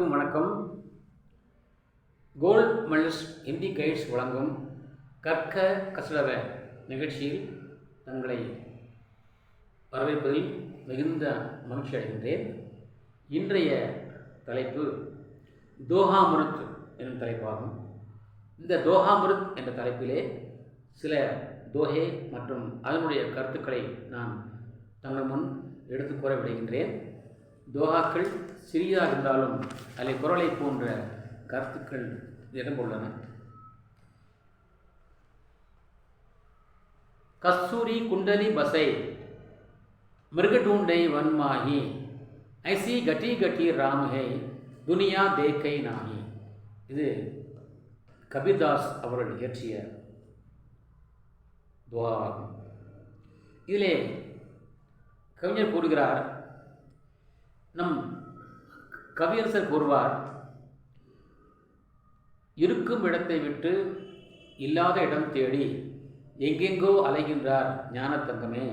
அனைவருக்கும் வணக்கம். Gold medallist Hindi guides வழங்கும் கற்க கசடற நிகழ்ச்சியில் தங்களை வரவேற்பதில் மிகுந்த மகிழ்ச்சி அடைகின்றேன். இன்றைய தலைப்பு தோஹாமிருத் என்னும் தலைப்பாகும். இந்த தோஹாமிருத் என்ற தலைப்பிலே சில தோஹே மற்றும் அதனுடைய கருத்துக்களை நான் தங்கள் முன் எடுத்து கூற விடுகின்றேன். தோஹாக்கள் சிறியதாக இருந்தாலும் அதில் குரலை போன்ற கருத்துக்கள் இடம்பெற்றுள்ளன. கஸ்தூரி குண்டலி பசை மிருகடூண்டை வன்மாகி ஐசி கட்டி கட்டி ராமஹே துனியா தேக்கை நாகி. இது கபீர்தாஸ் அவர்கள் இயற்றிய துஆவாகும். இதிலே கவிஞர் கூறுகிறார், நம் கவியரசர் கூறுவார், இருக்கும் இடத்தை விட்டு இல்லாத இடம் தேடி எங்கெங்கோ அலைகின்றார் ஞானத்தங்கமே.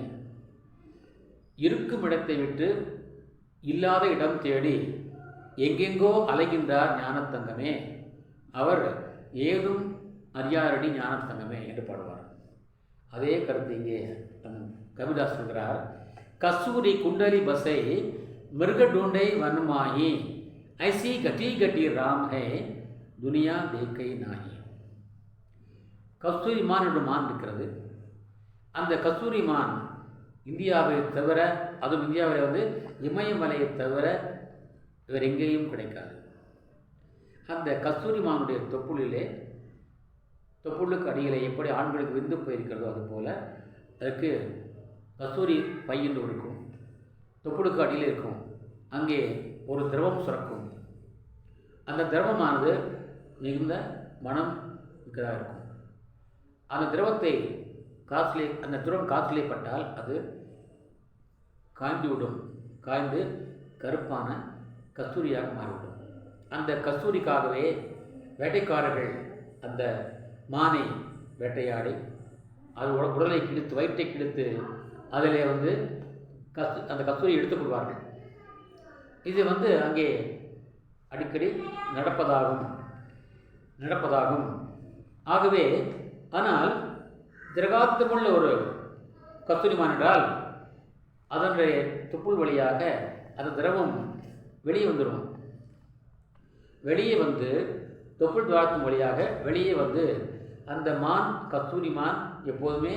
இருக்கும் இடத்தை விட்டு இல்லாத இடம் தேடி எங்கெங்கோ அலைகின்றார் ஞானத்தங்கமே, அவர் ஏதும் அறியாரடி ஞானத்தங்கமே என்று பாடுவார். அதே கருத்து இங்கே கபீர்தாஸ் சொல்கிறார். கஸ்தூரி குண்டலி பசை மிருகடூண்டை வன்மாகி ஐசி கட்டி கட்டி ராம் ஹே துனியா தேக்கை நாகி. கஸ்தூரி மான் என்ற மான் இருக்கிறது. அந்த கஸ்தூரி மான் இந்தியாவை தவிர, அதுவும் இந்தியாவில் இமயமலையை தவிர வேறு எங்கேயும் கிடைக்காது. அந்த கஸ்தூரி மானுடைய தொப்புளுக்கு அடியிலே எப்படி ஆண்களுக்கு விந்து போயிருக்கிறதோ அதுபோல் அதுக்கு கஸ்தூரி பையில் இருக்கும், தொப்புளுக்கு அடியில் இருக்கும். அங்கே ஒரு திரவம் சுரக்கும். அந்த திரவமானது மிகுந்த மனம் மிக்கதாக இருக்கும். அந்த திரவத்தை காற்றிலே பட்டால் அது காய்ந்துவிடும். காய்ந்து கருப்பான கஸ்தூரியாக மாறிவிடும். அந்த கஸ்தூரிக்காகவே வேட்டைக்காரர்கள் அந்த மானை வேட்டையாடி அது உடலை கிழித்து, வயிற்றை கிழித்து அதிலே அந்த கஸ்தூரியை எடுத்துக்கொள்வார்கள். இது அங்கே அடிக்கடி நடப்பதாகும். ஆகவே ஆனால் திரகாத்தமுள்ள ஒரு கஸ்தூரிமான் என்றால் அதனுடைய தொப்புள் வழியாக அந்த திரவம் வெளியே வந்துடும். வெளியே தொப்புள் துவாரத்தின் வழியாக வெளியே அந்த மான், கஸ்தூரி மான் எப்போதுமே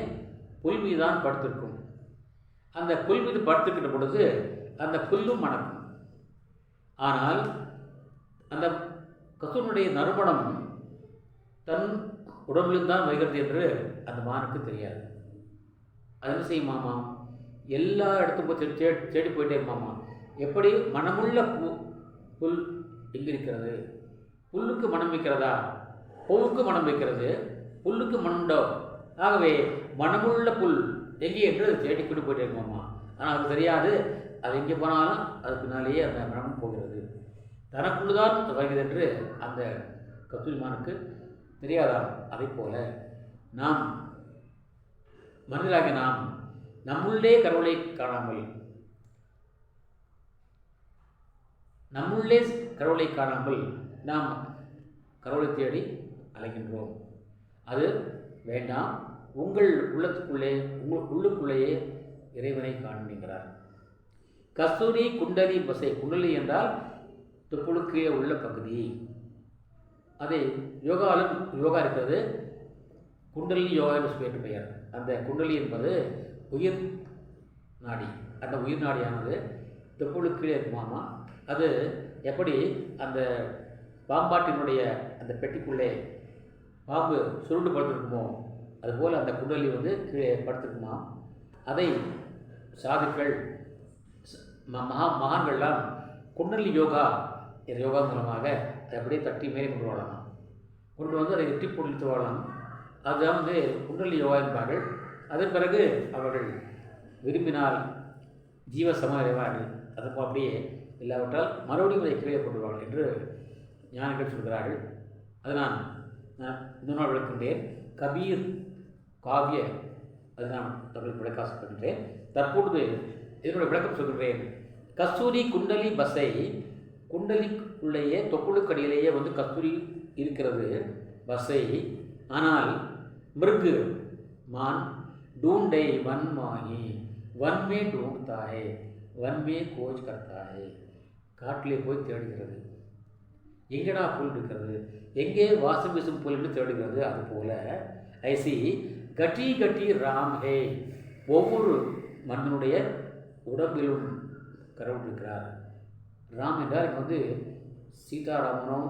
புல் மீது தான் படுத்திருக்கும். அந்த புல் மீது படுத்திருக்கின்ற பொழுது அந்த புல்லும் மணக்கும். ஆனால் அந்த கஸ்தூரியுடைய நறுமணம் தன் உடம்பிலும் தான் வருகிறது என்று அந்த மானுக்கு தெரியாது. அது என்ன செய்யுமாமா, எல்லா இடத்துக்கும் போய் தேடி போயிட்டே இருமாமா. எப்படி மனமுள்ள புல் எங்கே இருக்கிறது? புல்லுக்கு மனம் வைக்கிறதா? பூவுக்கு மனம் வைக்கிறது, புல்லுக்கு மனம்டோ. ஆகவே மனமுள்ள புல் எங்கே என்று தேடிக்கொண்டு போயிட்டே இருக்குமாமா. ஆனால் அது தெரியாது. அது எங்கே போனாலும் அது பின்னாலேயே அந்த மனம் போகிறது. தனக்குள்ளுதான் வருகிறது என்று அந்த கஸ்தூரிமானுக்கு தெரியாதாம். அதை போல நாம் மனிதராக நாம் நம்முள்ளே கடவுளை காணாமல், நாம் கடவுளை தேடி அலைகின்றோம். அது வேண்டாம். உங்கள் உள்ளுக்குள்ளேயே இறைவனை காண்கிறார். கஸ்தூரி குண்டலி பசை. குண்டலி என்றால் தொப்புளுக்கு உள்ள பகுதி. அதை யோகா இருக்கிறது. குண்டலினி யோகா என்று பெயர். அந்த குண்டலி என்பது உயிர் நாடி. அந்த உயிர் நாடியானது தொப்புளுக்கு இருக்குமாமா. அது எப்படி அந்த பாம்பாட்டினுடைய அந்த பெட்டிக்குள்ளே பாம்பு சுருண்டு படுத்திருக்குமோ அதுபோல் அந்த குண்டலி கீழே படுத்திருக்குமா. அதை சாதுக்கள், மகான்கள்லாம் குண்டலி யோகா என்ற யோகா மூலமாக அதை அப்படியே தட்டி மேலே கொண்டு வரலாம். அதை எட்டி பொருளித்து வாழலாம். அதுதான் குண்டலி யோகா என்பார்கள். அதன் பிறகு அவர்கள் விரும்பினால் ஜீவ சமாளிவார்கள். அதுப்போ அப்படியே இல்லாவிட்டால் மறுபடியும் அதை கீழே கொண்டுவார்கள் என்று ஞானிகள் சொல்கிறார்கள். அது நான் இன்னொரு நாள் விளக்கின்றேன். கபீர் காவிய அது நான் அவர்களுக்கு விளக்காசப்படுகின்றேன். தற்பொழுது இதனுடைய விளக்கம் சொல்கின்றேன். கஸ்தூரி குண்டலி பசை குண்டலிக்குள்ளேயே தொப்புளுக்கடியிலேயே வந்து கஸ்தூரி இருக்கிறது வசை. ஆனால் மிருகு மான் ढूंढे वन माही वन में ढूंढता है वन में खोज करता है. காட்டிலே போய் தேடுகிறது, எங்கடா புல் இருக்கிறது, எங்கே வாசம் வீசும் புல் என்று தேடுகிறது. அதுபோல ஐசி கட்டி கட்டி ராம் ஹே, ஒவ்வொரு மன்னனுடைய உடம்பிலும் கடவுள் இருக்கிறார். ராம் என்றால் இங்கே வந்து சீதாராமனோ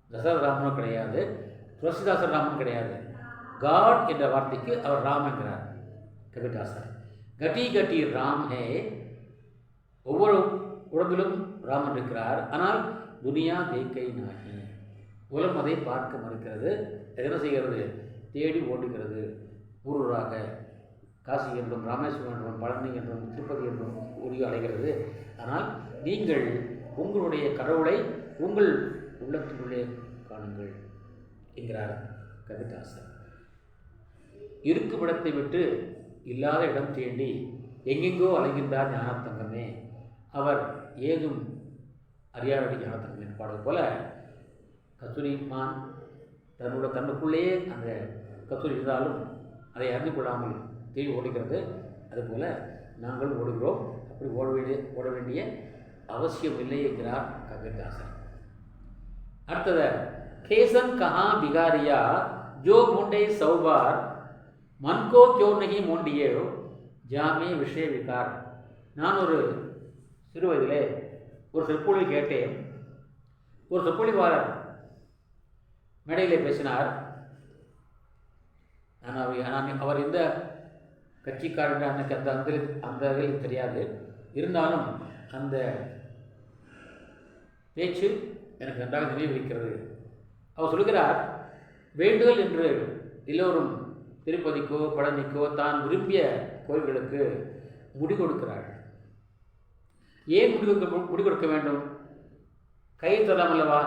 தசரராமனோ கிடையாது, துளசிதாசர் ராமன் கிடையாது. காட் என்ற வார்த்தைக்கு அவர் ராம் என்கிறார் கபிதாசர். கட்டி கட்டி ராம் ஹே, ஒவ்வொரு உடம்பிலும் ராமன் இருக்கிறார். ஆனால் துனியா தேக்கை நாகி, உலகம் அதை பார்க்க மறுக்கிறது. என்ன செய்கிறது? தேடி ஓடுகிறது. ஊரூராக காசி என்றும் ராமேஸ்வரம் என்றும் பழனி என்றும் திருப்பதி என்றும் ஓடி அலைகிறது. ஆனால் நீங்கள் உங்களுடைய கடவுளை உங்கள் உள்ளத்தினுள்ளே காணுங்கள் என்கிறார் கபிதாசர். இருக்குமிடத்தை விட்டு இல்லாத இடம் தேடி எங்கெங்கோ அலைகின்றார் ஞானத்தங்கமே, அவர் ஏதும் அறியாதடி ஞானத்தங்கமே பாடுவது போல கஸ்தூரி மான் தன்னுக்குள்ளேயே அந்த கஸ்தூரி இருந்தாலும் அதை அறிந்து கொள்ளாமல் தேடி ஓடுகிறது. அதுபோல் நாங்கள் ஓடுகிறோம். அப்படி ஓட வேண்டிய அவசியம் இல்லை என்கிறார் கபிதாசர். அடுத்தது கேசன் கஹா பிகாரியா ஜோ மூண்டை சௌபார் மன்கோ கியோ நகி மூண்டியே ஜாமே விஷய விகார். நான் ஒரு சிறு வயதிலே ஒரு சொற்பொழி கேட்டேன். ஒரு சொற்பொழிவாளர் மேடையில் பேசினார். அவர் எந்த கட்சிக்காரர் எனக்கு அந்த வகையில் தெரியாது. இருந்தாலும் அந்த பேச்சு எனக்கு நன்றாக நினைவிருக்கிறது. அவர் சொல்கிறார், வேண்டுதல் என்று எல்லோரும் திருப்பதிக்கோ பழனிக்கோ தான் விரும்பிய கோயில்களுக்கு முடி கொடுக்கிறார். ஏன் முடி கொடுக்க வேண்டும்? கையை தரலாம் அல்லவா,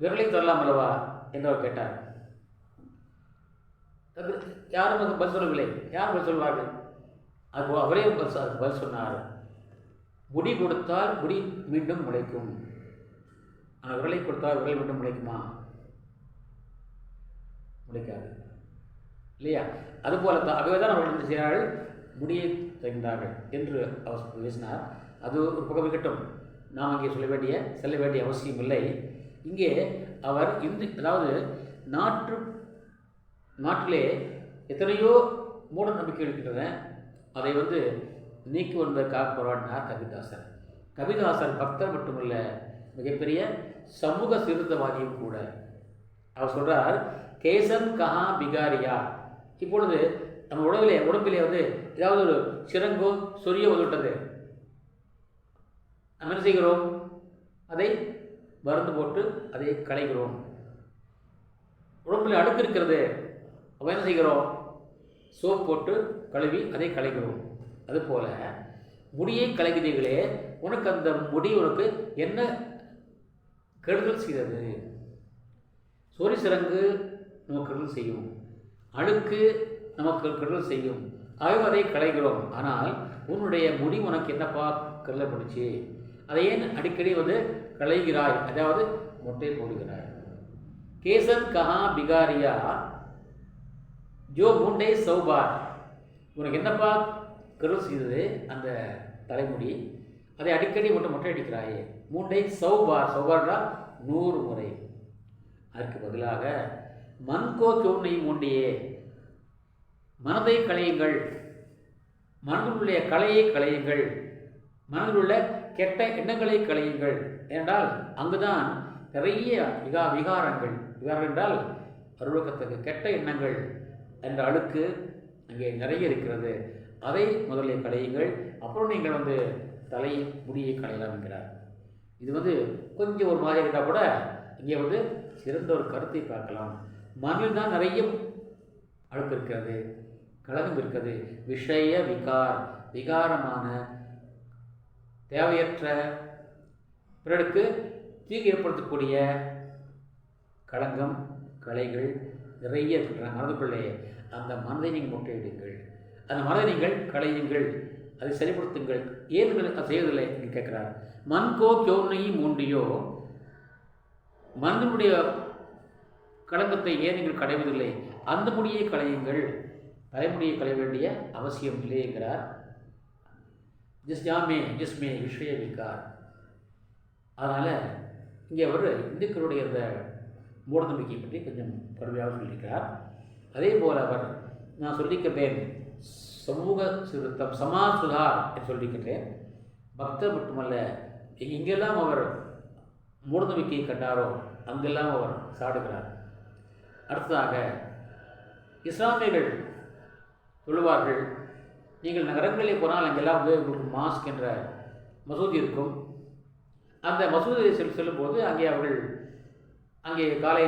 விரலை தரலாம் அல்லவா என்று அவர் கேட்டார். யாரும் அது பதில் சொல்லவில்லை. யார் பதில் சொல்வார்கள்? அது அவரே பதில் சொன்னார், முடி கொடுத்தால் முடி மீண்டும் முளைக்கும், ஆனால் விரலை கொடுத்தால் விரல் மீண்டும் முளைக்குமா? முளைக்காது இல்லையா? அதுபோல தான் ஆகவே தான் அவர்கள் என்ன செய்கிறார்கள், முடியை தருகின்றார்கள் என்று அவர் பேசினார். அது ஒரு பக்கம் இருக்கட்டும், நாம் அங்கே செல்ல வேண்டிய அவசியம் இல்லை. இங்கே அவர் அதாவது நாட்டிலே எத்தனையோ மூட நம்பிக்கை இருக்கின்றன. அதை நீக்கி வந்ததற்காக போராடினார் கபிதாசர். கபிதாசர் பக்தர் மட்டுமல்ல, மிகப்பெரிய சமூக சீர்திருத்தவாதியும் கூட. அவர் சொல்கிறார், கேசன் கஹா பிகாரியா. இப்பொழுது நம்ம உடம்பிலே ஏதாவது ஒரு சிரங்கோ சொரியோ வந்துவிட்டது, நம்ம என்ன செய்கிறோம்? அதை மருந்து போட்டு அதை களைகிறோம். உடம்பில் அழுக்கு இருக்கிறது, அப்போ என்ன செய்கிறோம்? சோப் போட்டு கழுவி அதை களைகிறோம். அதுபோல் முடியை களைகிறீர்களே, உனக்கு அந்த முடி உனக்கு என்ன கெடுதல் செய்தது? சொறி சிரங்கு நமக்கு கெடுதல் செய்யும், அழுக்கு நமக்கு கெடுதல் செய்யும். ஆகவே அதை களைகிறோம். ஆனால் உன்னுடைய முடி உனக்கு என்னப்பா கெடுதல் பண்ணுச்சு? அதை ஏன் அடிக்கடி களைகிறாய், அதாவது மொட்டை போடுகிறாய்? கேசன் கஹா பிகாரியா ஜோ மூண்டை சௌபார். உனக்கு என்னப்பா கெடுதல் செய்தது? அந்த தலைமுடி. அதை அடிக்கடி மொட்டை அடிக்கிறாயே. மூண்டை சௌபார், சௌபார்னா 100 முறை. அதற்கு பதிலாக மன்கோ சோனை மூண்டியே, மனதை களையுங்கள், மனதிலுள்ள கலையை களையுங்கள், மனதிலுள்ள கெட்ட எண்ணங்களை களையுங்கள். ஏனென்றால் அங்குதான் நிறைய விகாரங்கள் என்றால் அருளக்கத்தக்க கெட்ட எண்ணங்கள் என்ற அழுக்கு அங்கே நிறைய இருக்கிறது. அதை முதலில் களையுங்கள், அப்புறம் நீங்கள் தலை முடியை களையலாம் என்கிறார். இது கொஞ்சம் ஒரு மாதிரி இருந்தால் கூட இங்கே சிறந்த ஒரு கருத்தை பார்க்கலாம். மண்ணில் தான் நிறைய அழுக்கு இருக்கிறது, கலகம் இருக்கிறது. விஷய விகாரமான தேவையற்ற பிறருக்கு தீங்கு ஏற்படுத்தக்கூடிய களங்கம் கலைகள் நிறைய இருக்கின்றன மனதுக்குள்ளே. அந்த மனதை நீங்கள் முட்டையிடுங்கள், அந்த மனதை நீங்கள் களையுங்கள். அதை செயல்படுத்துங்கள், ஏன் அதை செய்வதில்லை என்று கேட்கிறார். மண்கோ கியோன்னையும் மூண்டியோ, மனிதனுடைய களங்கத்தை ஏன் நீங்கள் களைவதில்லை, அந்த முடியை களையுங்கள், தலைமுடியை களைய வேண்டிய அவசியம் இல்லை என்கிறார். ஜிஸ்மே விஷய விகார். அதனால் இங்கே அவர் இந்துக்களுடைய இந்த மூடநம்பிக்கை பற்றி கொஞ்சம் கடுமையாக சொல்லியிருக்கிறார். அதே போல் அவர் நான் சொல்லிக்கிறேன் சமூக சீர்திருத்தம், சமாஜ் சுதார் என்று சொல்லியிருக்கிறேன். பக்தர் மட்டுமல்ல, எங்கெல்லாம் அவர் மூடநம்பிக்கையை கண்டாரோ அங்கெல்லாம் அவர் சாடுகிறார். அடுத்ததாக இஸ்லாமியர்கள் சொல்லுவார்கள், நீங்கள் நகரங்களில் போனால் அங்கெல்லாம் வந்து உங்களுக்கு மாஸ்க் என்ற மசூதி இருக்கும். அந்த மசூதியை செல்லும்போது அங்கே காலை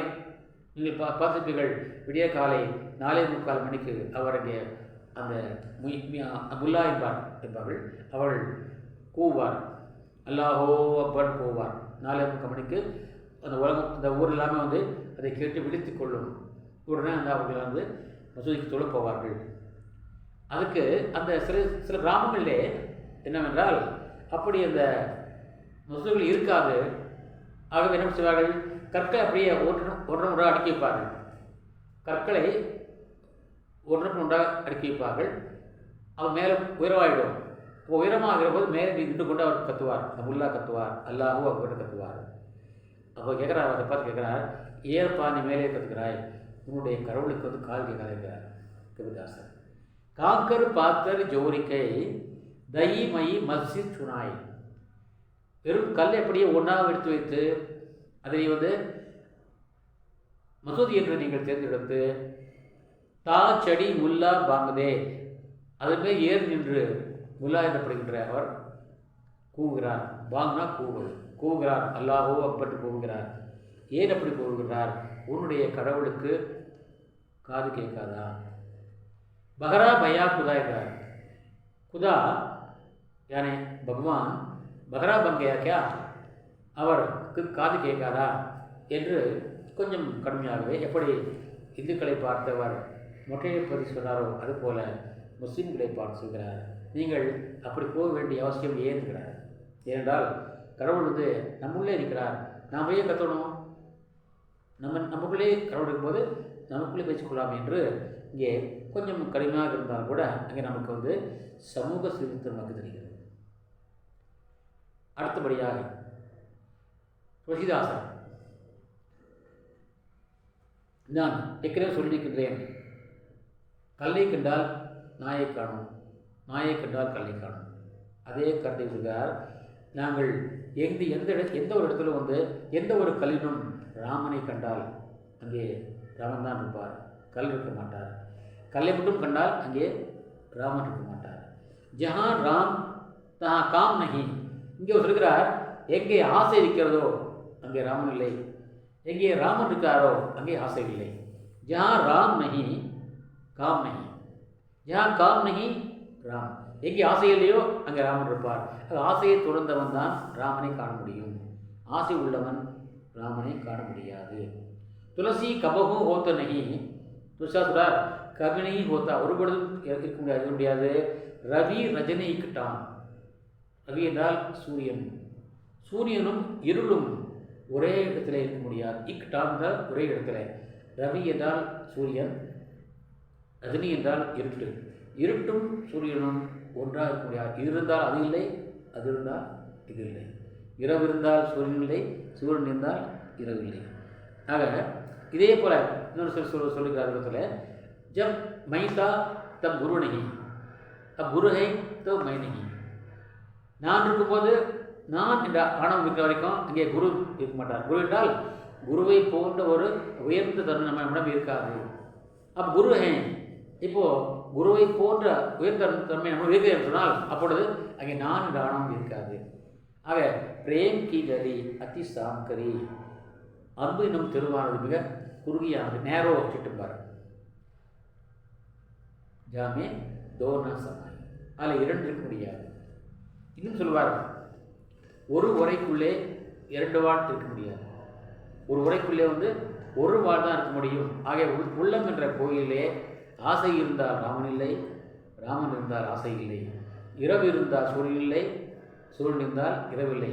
நீங்கள் பார்த்துப்பீர்கள், விடிய காலை 4:45 மணிக்கு அவர் அங்கே அந்த முல்லா என்பார்கள், அவர்கள் கூவார், அல்லாஹோ அப்பன் கூவார். 4:45 மணிக்கு அந்த உலகம், அந்த ஊர் எல்லாமே வந்து அதை கேட்டு விழித்து கொள்ளும். உடனே அந்த அவர்கள் வந்து மசூதிக்கு தொழ போவார்கள். அதுக்கு அந்த சில கிராமங்களிலே என்னவென்றால் அப்படி அந்த மசூதிகள் இருக்காது. ஆகவே என்ன செய்வார்கள், கற்களை அப்படியே ஒன்றாக அடுக்கி வைப்பார்கள். கற்களை ஒன்றாக அடுக்கி வைப்பார்கள். அவர் மேலே உயரமாகிடும். உயரமாகிற போது மேலே நின்று கொண்டு அவர் கத்துவார், அந்த முல்லா கத்துவார், அல்லாஹூ அப்படி கத்துவார். அப்போ கேட்குறார், அதை பார்த்து கேட்குறார், ஏற்பா நீ மேலே கற்றுக்கிறாய், உன்னுடைய கடவுளுக்கு வந்து கால் கேட்காதுங்கிறார் கவிதாசர். காக்கர் பாத்தர் ஜோரிக்கை தயி மயி மஸ்ஜித் சுனாய். வெறும் கல் எப்படியே ஒன்றாக எடுத்து வைத்து அதை வந்து மசூதி என்று நீங்கள் தேர்ந்தெடுத்து தா செடி முல்லா பாங்கதே, அதன் மேல் ஏறி நின்று முல்லா எனப்படுகின்ற அவர் கூவுகிறார். பாங்னா கூவுகிறார், அல்லாஹோ அப்பட்டு கூவுகிறார். ஏன் அப்படி கூவுகிறார், உன்னுடைய கடவுளுக்கு காது கேட்காதா? பகரா பயா குதா என்றார். குதா யானே பகவான் பகரா பங்கையா கியா, அவருக்கு காது கேட்காதா என்று கொஞ்சம் கடுமையாகவே, எப்படி இந்துக்களை பார்த்தவர் மொட்டையை பற்றி சொன்னாரோ அதுபோல முஸ்லீம்களை பார்த்து சொல்கிறார், நீங்கள் அப்படி போக வேண்டிய அவசியம் ஏன்கிறார். ஏனென்றால் கடவுள் வந்து நம்முள்ளே இருக்கிறார், நாம் ஏன் கற்றணும், நமக்குள்ளே கடவுள் இருக்கும்போது நமக்குள்ளே பேசிக்கொள்ளலாம் என்று இங்கே கொஞ்சம் கடுமையாக இருந்தால் கூட அங்கே நமக்கு வந்து சமூக சீர்திருத்தம் நமக்கு தெரிகிறது. அடுத்தபடியாக துளசிதாசன், நான் ஏற்கனவே சொல்லியிருக்கின்றேன், கல்லை கண்டால் நாயை காணும், நாயை கண்டால் கல்லை காணும். அதே கருத்தை சொல்கிறார். நாங்கள் எந்த ஒரு இடத்துல வந்து எந்த ஒரு கல்லினும் ராமனை கண்டால் அங்கே ராமன் தான் இருப்பார், கல் இருக்க மாட்டார். கல்லை மட்டும் கண்டால் அங்கே ராமன் இருக்க மாட்டார். ஜஹா ராம் தஹா காம் நஹி. இங்கே சொல்கிறார், எங்கே ஆசை இருக்கிறதோ அங்கே ராமன் இல்லை, எங்கே ராமன் இருக்காரோ அங்கே ஆசை இல்லை. ஜஹா ராம் நஹி காம் நஹி, ஜஹா காம் நஹி ராம். எங்கே ஆசை இல்லையோ அங்கே ராமன் இருப்பார். ஆசையை துறந்தவன் தான் ராமனை காண முடியும், ஆசை உள்ளவன் ராமனை காண முடியாது. துளசி கபகும் ஹோத்த நகி, துளசா சொல்றார் கபினையும் ஹோத்தா, ஒரு பொழுதும் இருக்க முடியாது. ரவி ரஜனை இக்கிட்டான். ரவி என்றால் சூரியன், சூரியனும் இருளும் ஒரே இடத்துல இருக்க முடியாது. இக்கிட்டான் என்றால் ஒரே இடத்துல. ரவி என்றால் சூரியன், ரஜினி என்றால் இருட்டு. இருட்டும் சூரியனும் ஒன்றாக இருக்க முடியாது. இது இருந்தால் அது இல்லை, அது இருந்தால் இது இல்லை. இரவு இருந்தால் சூரியன் இல்லை, சூரியன் இருந்தால் இரவு இல்லை. ஆக இதே போல இன்னொரு சொல்லுகிறார் இடத்துல, ஜப் மைதா தப் குரு நகி, அப் குரு ஹை தோ மை நகி. நான் இருக்கும்போது, நான் என்ற ஆணவம் இருக்கிற வரைக்கும் அங்கே குரு இருக்க மாட்டார். குரு என்றால் குருவை போன்ற ஒரு உயர்ந்த தருணம் நம்மிடம் இருக்காது. அப்போ குரு ஹே, இப்போது குருவை போன்ற உயர்ந்த தன்மை நம்ம இருக்கிறேன் சொன்னால் அப்பொழுது அங்கே நான் என்ற ஆணவம் இருக்காது. ஆக பிரேம் கி கரி அதி சாங்கரி, அன்பு என்னும் திருவானது மிக குறுகியானது, நேரோ சிட்டும்பார். ஜாமே தோனா சமாய், அதில் இரண்டு இருக்க முடியாது. இன்னும் சொல்லுவார், ஒரு உரைக்குள்ளே இரண்டு வாழ் இருக்க முடியாது. ஒரு உரைக்குள்ளே வந்து ஒரு வாழ் தான் இருக்க முடியும். ஆகிய உள்ளம் என்ற கோயிலே ஆசை இருந்தால் ராமன் இல்லை, ராமன் இருந்தால் ஆசை இல்லை. இரவு இருந்தால் சூரியன் இல்லை, சூரியன் இருந்தால் இரவில்லை.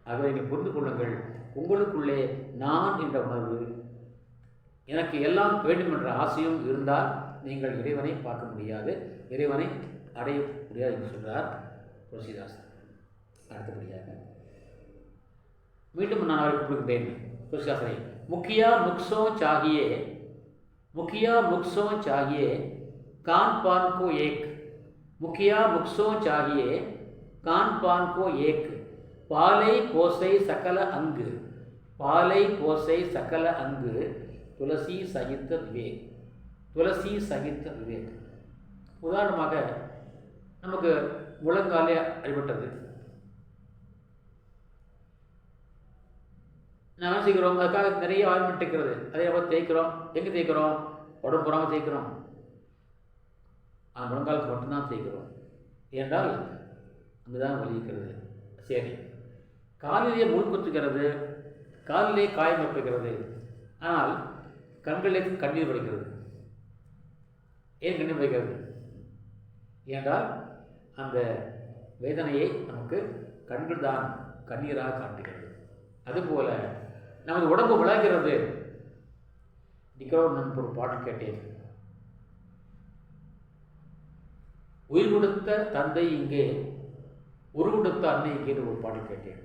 ஆகவே நீங்கள் புரிந்து கொள்ளுங்கள், உங்களுக்குள்ளே நான் என்ற உணர்வு, எனக்கு எல்லாம் வேண்டும் என்ற ஆசையும் இருந்தால் நீங்கள் இறைவனை பார்க்க முடியாது, இறைவனை அடைய முடியாது என்று சொல்கிறார் துளசிதாசன். அடுத்தபடியாக மீண்டும் நான் அவரை கூப்பிடுகிறேன் துளசிதாசனை. முக்கியா முக்ஸோ சாகியே, मुखिया मुक्सों चाहिए कान पान को एक, मुखिया मुक्सों चाहिए कान पान को एक, पाले पोसे सकल अंग, पाले पोसे सकल अंग, तुलसी सहित विवेक, तुलसी सहित विवेक. உதாரணமாக நமக்கு முழங்காலே அடிபட்டது, நான் என்ன செய்கிறோம், அதுக்காக நிறைய ஆயில்மெண்ட் இருக்கிறது, அதை நம்ம தேய்க்கிறோம். எங்கே தேய்க்கிறோம்? உடம்பு புறாமல் தேய்க்கிறோம், முழங்காலுக்கு மட்டும்தான் தேய்க்கிறோம். ஏனென்றால் அங்கே தான் வலி இருக்கிறது. சரி, காலிலே முள் குத்துகிறது, காலிலே காயம் வைக்கிறது, ஆனால் கண்களிலே கண்ணீர் வடிக்கிறது. ஏன் கண்ணீர் வைக்கிறது? ஏனென்றால் அந்த வேதனையை நமக்கு கண்கள் தான் கண்ணீராக காட்டுகிறது. அதுபோல நமது உடம்பு விளைகிறது. நிக்கோன் ஒரு பாட்டு கேட்டேன், உயிர் கொடுத்த தந்தை இங்கே, உரு கொடுத்த அன்னை இங்கே ஒரு பாட்டு கேட்டேன்.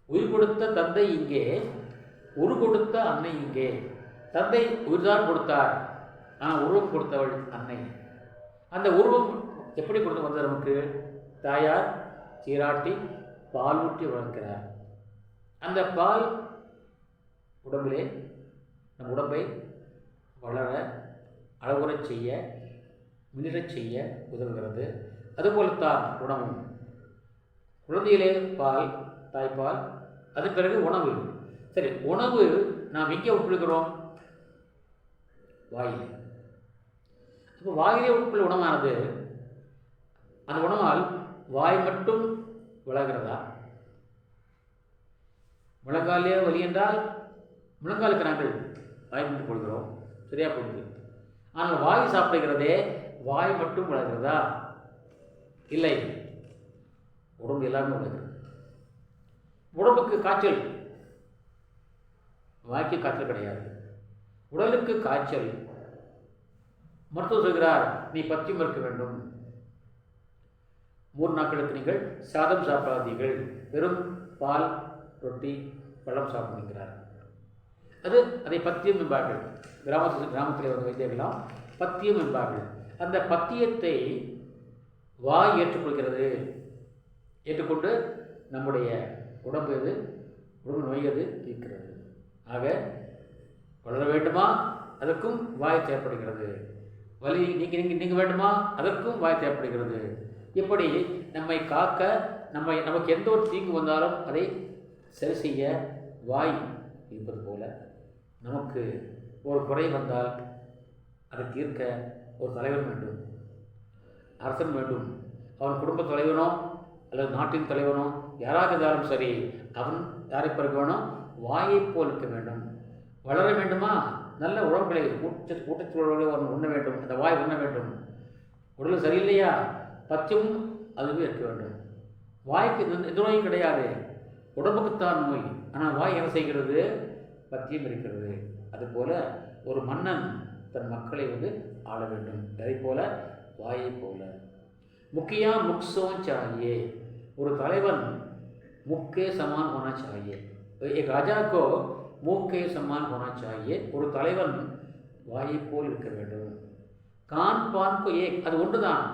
உயிர் கொடுத்த தந்தை இங்கே, உரு கொடுத்த அன்னை இங்கே. தந்தை உயிர்தான் கொடுத்தார், ஆனால் உருவம் கொடுத்தவள் அன்னை. அந்த உருவம் எப்படி கொடுத்து வந்தது? நமக்கு தாயார் சீராட்டி பால் ஊட்டி வளர்க்கிறார். அந்த பால் உடம்பிலே நம் உடம்பை வளர, அளவுறச் செய்ய, மிளிரச் செய்ய உதவுகிறது. அதுபோலத்தான் உணவும். குழந்தையிலே பால், தாய்ப்பால், அது பிறகு உணவு. சரி, உணவு நாம் எங்கே உட்கொள்கிறோம்? வாயிலே. இப்போ வாயிலே உட்கொள்ள உணவானது, அந்த உணவால் வாய் மட்டும் விளைகிறதா? முழங்காலே வலி என்றால் முழங்காலுக்கு நாங்கள் வாய் மட்டும் கொள்கிறோம், சரியா போகுது. ஆனால் வாய் சாப்பிடுகிறதே, வாய் மட்டும் விளைகிறதா? இல்லை, உடம்பு எல்லாமே விளைகிறது. உடம்புக்கு காய்ச்சல், வாய்க்கு காய்ச்சல் கிடையாது, உடலுக்கு காய்ச்சல். மருத்துவர் சொல்கிறார், நீ பத்தியம் இருக்க வேண்டும், 3 நாட்களுக்கு நீங்கள் சாதம் சாப்பிடாதீர்கள், வெறும் பால், ரொட்டி, பழம் சாப்பிடுங்கிறார். அதை பத்தியம் என்பார்கள். கிராமத்தில் வந்து வைத்தியர்களாம் பத்தியம் என்பார்கள். அந்த பத்தியத்தை வாய் ஏற்றுக்கொள்கிறது. ஏற்றுக்கொண்டு நம்முடைய உடம்பு நோயது தீர்க்கிறது. ஆக வளர வேண்டுமா? அதற்கும் வாய் தேவைப்படுகிறது. வலி நீங்க வேண்டுமா? அதற்கும் வாய் தேவைப்படுகிறது. இப்படி நம்மை காக்க, நமக்கு எந்த ஒரு தீங்கு வந்தாலும் அதை சரி செய்ய வாய் இருப்பது போல, நமக்கு ஒரு குறை வந்தால் அதை தீர்க்க ஒரு தலைவன் வேண்டும், அரசன் வேண்டும். அவன் குடும்ப தலைவனோ அல்லது நாட்டின் தலைவனோ யாராக இருந்தாலும் சரி, அவன் யாரை பிறகு வேணும்? வாயை போல் இருக்க வேண்டும். வளர வேண்டுமா? நல்ல உணவுகளை, ஊட்டச்சூழல்களை அவன் உண்ண வேண்டும், அந்த வாய் உண்ண வேண்டும். உடல் சரியில்லையா? பத்தியமும் அதுவே இருக்க வேண்டும். வாய்க்கு எந்த நோயும் கிடையாது, உடம்புக்குத்தான் நோய். ஆனால் வாய் என்ன செய்கிறது? பத்தியம் இருக்கிறது. அதுபோல ஒரு மன்னன் தன் மக்களை ஆள வேண்டும். அதை போல வாயை போல. मुखिया मुक्सों चाहिए, ஒரு தலைவன் मुख के समान होना चाहिए. एक राजा को मुख के समान होना चाहिए. ஒரு தலைவன் வாயை போல் இருக்க வேண்டும். கான் பான் கோ ஏக், அது ஒன்றுதான்.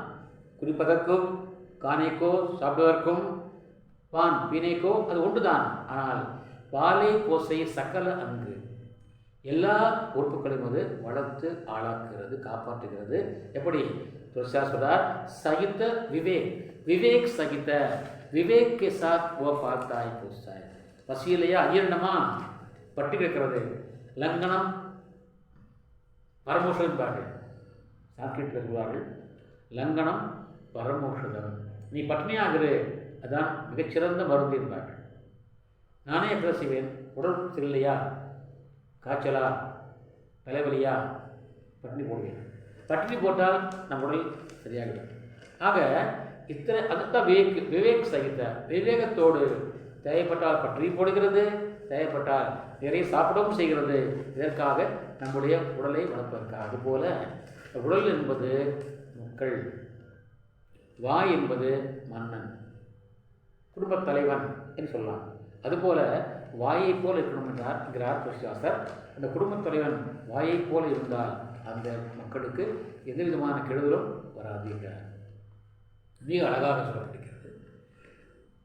குடிப்பதற்கும், கானைக்கோ சாப்பிடுவதற்கும், பான் பீனைக்கோ அது ஒன்றுதான். ஆனால் பாலை போசை சகல அங்கு, எல்லா உறுப்புகளையும் வளர்த்து ஆளாக்குகிறது, காப்பாற்றுகிறது. எப்படி சொல்றார்? சகித விவேக், விவேக் சகித, விவேக் கே சாத் वो पालता है पोसता है. பசியிலையா? அஜீரணமா? பட்டி கிடக்கிறது. லங்கனம் பரமோஷம் பாரு, சாக்கிட்டு சொல்வார்கள். லங்கனம் பரமோஷதம், நீ பட்னியாகிறு, அதான் மிகச்சிறந்த மருந்து என்பார்கள். நானே எப்படி செய்வேன்? உடல் சரியில்லையா, காய்ச்சலா, தலைவலியா, பட்டினி போடுவேன். பட்டினி போட்டால் நம் உடல் சரியாகிடும். ஆக இத்தனை அதுதான் விவேக் சகித்த விவேகத்தோடு தேவைப்பட்டால் பற்றி போடுகிறது, தேவைப்பட்டால் நிறைய சாப்பிடவும் செய்கிறது. இதற்காக நம்முடைய உடலை வளர்ப்பதற்காக. அதுபோல உடல் என்பது மக்கள், வாய் என்பது மன்னன், குடும்பத் தலைவன் என்று சொல்லலாம். அதுபோல வாயை போல் இருக்கணும் என்கிறார் துளசிதாசர். அந்த குடும்பத் தலைவன் வாயை போல இருந்தால் அந்த மக்களுக்கு எந்த விதமான கெடுதலும் வராது என்றார். மிக அழகாக சொல்லப்படுகிறது.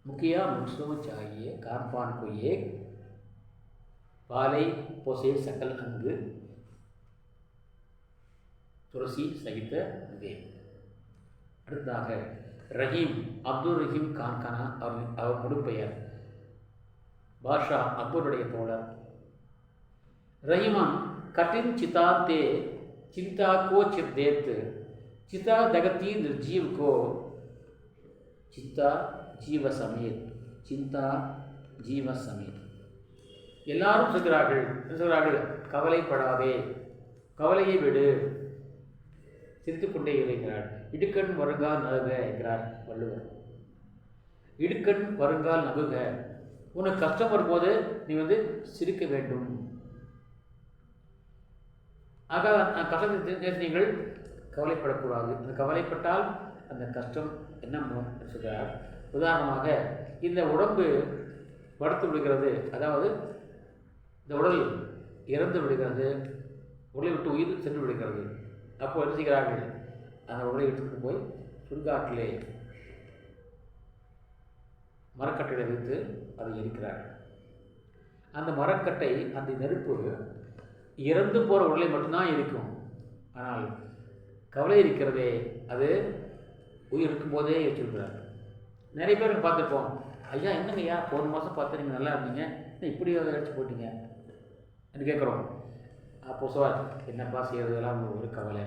முக்கியா முக்ஸோ சாயே கார்பான் கொய்யே பாலை போசே சக்கல் அங்கு துளசி சகித்த தேவ். அடுத்ததாக ரஹீம், அப்துல் ரஹீம் கான்கானா அவர் முழு பெயர். பாஷா அக்பருடைய தோழர். ரஹீமான் கட்டின் चिता ते चिंता को चित देत चिता दगती निर्जीव को चिंता जीव समेत चिंता जीव समेत. எல்லாரும் சொல்கிறார்கள் கவலைப்படாதே, கவலையை விடு, சிரித்து கொண்டே இருக்கிறார். இடுக்கண் வருங்கால் நகுக என்கிறார் வள்ளுவர். இடுக்கண் வருங்கால் நகுக, உனக்கு கஷ்டம் வரும்போது நீ சிரிக்க வேண்டும். ஆக கஷ்டத்தை நீங்கள் கவலைப்படக்கூடாது. அந்த கவலைப்பட்டால் அந்த கஷ்டம் என்ன சொல்கிறார். உதாரணமாக இந்த உடம்பு வடுத்து விடுகிறது, அதாவது இந்த உடல் இறந்து விடுகிறது, உடலை விட்டு உயிர் சென்று விடுகிறது. அப்போ என்ன செய்கிறார்கள், அந்த உடலை எடுத்துட்டு போய் சுடுகாட்டிலே மரக்கட்டையை வைத்து அதை எரிக்கிறார்கள். அந்த மரக்கட்டை, அந்த நெருப்பு இறந்து போகிற உடலை மட்டும்தான் இருக்கும். ஆனால் கவலை இருக்கிறதே, அது உயிர் இருக்கும்போதே வச்சுருக்கிறார். நிறைய பேர் பார்த்துருப்போம், ஐயா என்னங்கய்யா போன மாதம் பார்த்து நீங்கள் நல்லா இருந்தீங்க, இப்படி அழைச்சி போட்டீங்க என்று கேட்குறோம். அப்போ சார் என்னப்பா செய்கிறது, எல்லாம் ஒரு கவலை,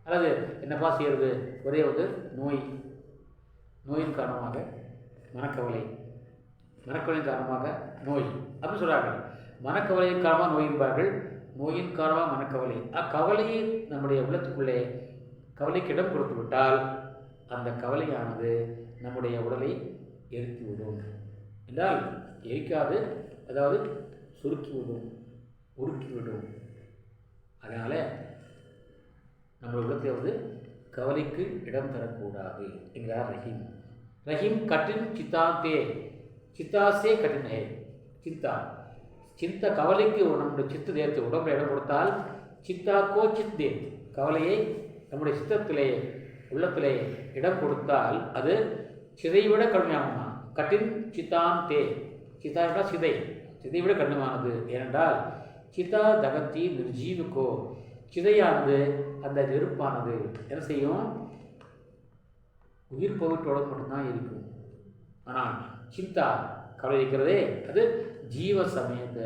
அல்லது என்னப்பா செய்கிறது, ஒரே நோயின் காரணமாக மனக்கவலை, மனக்கவலையின் காரணமாக நோய் அப்படின்னு சொல்கிறார்கள். மனக்கவலையின் காரணமாக நோய் என்பார்கள், நோயின் காரணமாக மனக்கவலை. அக்கவலையை நம்முடைய உள்ளத்துக்குள்ளே கவலைக்கு இடம் கொடுத்து விட்டால் அந்த கவலையானது நம்முடைய உடலை எரித்துவிடும். என்றால் எரிக்காது, அதாவது சுருக்கிவிடும், உருக்கிவிடும். அதனால் நம்முடைய உள்ளத்தை கவலைக்கு இடம் தரக்கூடாது என்கிறார் ரஹீம். रहीम कठिन चिता ते चिता से कठिन है चिंता. चिंता கவலைக்கு நம்முடைய சித்து தேத்து உடம்புல இடம் கொடுத்தால் சித்தா கோ சித் தே, கவலையை நம்முடைய சித்தத்திலே உள்ளத்திலே இடம் கொடுத்தால் அது சிதை விட கடுமையாகுமா. கட்டின் சித்தான் தே, சித்தா என்றால் சிதை, சிதை விட கடினமானது. ஏனென்றால் சிதா தகத்தி நிர்ஜீவுக்கோ, சிதையானது அந்த நெருப்பானது என்ன செய்யும், உயிர் போயிட்டோட மட்டும்தான் இருக்கும். ஆனால் சிந்தா கவலை இருக்கிறதே அது ஜீவ சமேத,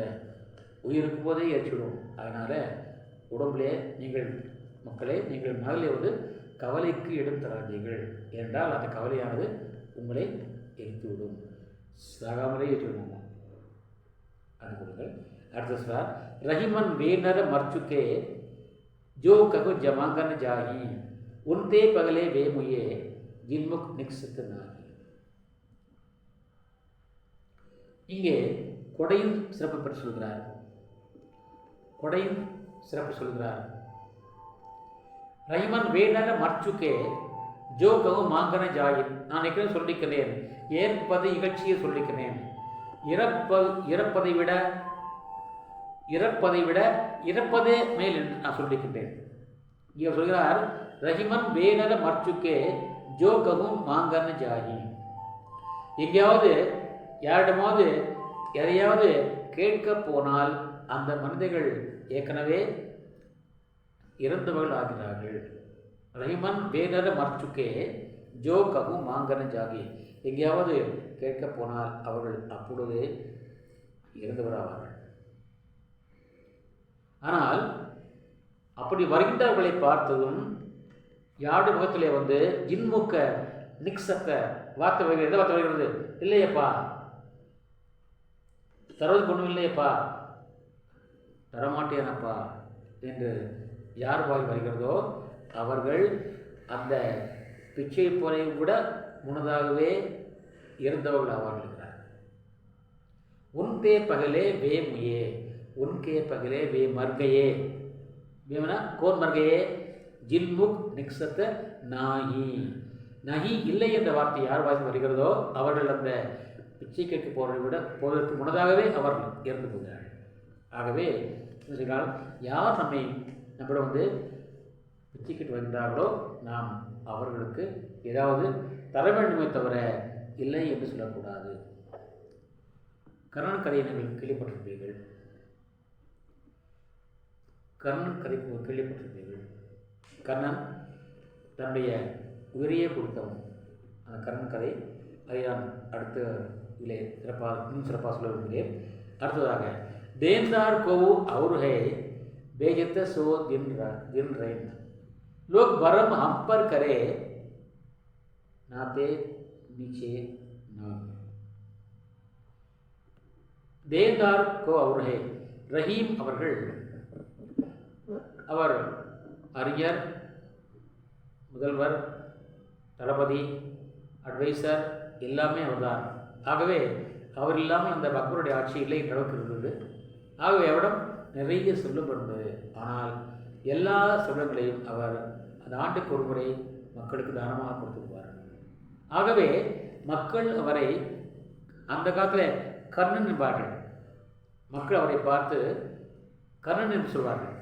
உயிர் இருக்கும் போதே எரிச்சுடும். அதனால் உடம்புலே நீங்கள் மக்களே, நீங்கள் மகளிலே கவலைக்கு இடம் தராதீர்கள். என்றால் அந்த கவலையானது உங்களை எரித்துவிடும், சாகாமலே எரிச்சுவிடுமா. அது கொடுங்கள். அடுத்த சார் ரஹிமன் வேணர மர்ச்சுக்கே ஜோ ககு ஜமாங்கன் ஜாகி உன்தே பகலே வே முயே ஜின்முக் நிக்சத்து நாகி. இங்கே கொடையின் சிறப்பு பற்றி சொல்கிறார். கொடையின் சிறப்பு சொல்கிறார். Rahiman வேணர மர்ச்சுக்கே Joe ககு மாங்கன join. நான் ஏற்கனவே சொல்லிக்கிறேன், ஏற்பது இகழ்ச்சியை சொல்லிக்கிறேன். இறப்பதை விட இறப்பதே மேல் என்று நான் சொல்லிக்கின்றேன். இங்கே சொல்கிறார் ரஹிமன் வேணர மர்ச்சுக்கே ஜோ ககும் மாங்கன்னு ஜாகி. எங்கேயாவது யாரிடமாவது எதையாவது கேட்க போனால் அந்த மனிதர்கள் ஏற்கனவே இறந்தவர்கள் ஆகிறார்கள். ரஹிமன் வேணர மர்ச்சுக்கே ஜோ ககும் மாங்கன்னு ஜாகி. எங்கேயாவது கேட்க போனால் அவர்கள் அப்பொழுது இறந்தவராவார்கள். ஆனால் அப்படி வருகின்றவர்களை பார்த்ததும் யாருடைய முகத்திலே ஜின்முக்க நிக்சத்த வார்த்தை வருகிறது. எதை வார்த்தை வருகிறது, இல்லையப்பா தருவதுக்கு ஒன்றும் இல்லையப்பா, பிச்சை போரை விட முன்னதாகவே இருந்தவர்கள் ஆவார்கள். உன்கே பகலே வே முயே, உன்கே பகலே வே மர்கையே. வேமனா கோன் மர்கையே, ஜில்முக் நிக்சத்த நாஹி. நஹி இல்லை என்ற வார்த்தை யார் வாய்ப்பு வருகிறதோ அவர்கள் அந்த பிச்சை கேட்க போவதற்கு முன்னதாகவே அவர்கள் இறந்து போகிறார்கள். ஆகவே யார் நம்மிடம் பிச்சை கேட்டு வருகிறார்களோ நாம் அவர்களுக்கு ஏதாவது தர வேண்டுமே தவிர இல்லை என்று சொல்லக்கூடாது. கர்ணன் கதையை நீங்கள் கேள்விப்பட்டிருப்பீர்கள். கர்ணன் கதை கேள்விப்பட்டிருப்பீர்கள். கர்ணன் தன்னுடைய உயிரையே கொடுத்தவன். அந்த கர்ணன் கதை அதை நான் அடுத்த இதிலே இன்னும் சிறப்பாக சொல்ல விரும்புகிறேன். அடுத்ததாக देनदार को और है बेजत सो दिन रैन लोग भरम हम पर करे नाते नीचे ना. देनदार को और है ரஹீம் அவர்கள் அவர் அறிஞர், முதல்வர், தளபதி, அட்வைசர் எல்லாமே அவர்தான். ஆகவே அவர் இல்லாமல் அந்த அக்பருடைய ஆட்சி இல்லை என்ற அளவுக்கு இருந்தது. ஆகவே அவரிடம் நிறைய செல்வம் இருந்தது. ஆனால் எல்லா செல்வங்களையும் அவர் அந்த ஆண்டுக்கு ஒரு முறை மக்களுக்கு தானமாக கொடுத்துருவார். ஆகவே மக்கள் அவரை அந்த காலத்தில் கர்ணன் என்பார்கள். மக்கள் அவரை பார்த்து கர்ணன் என்று சொல்வார்கள்.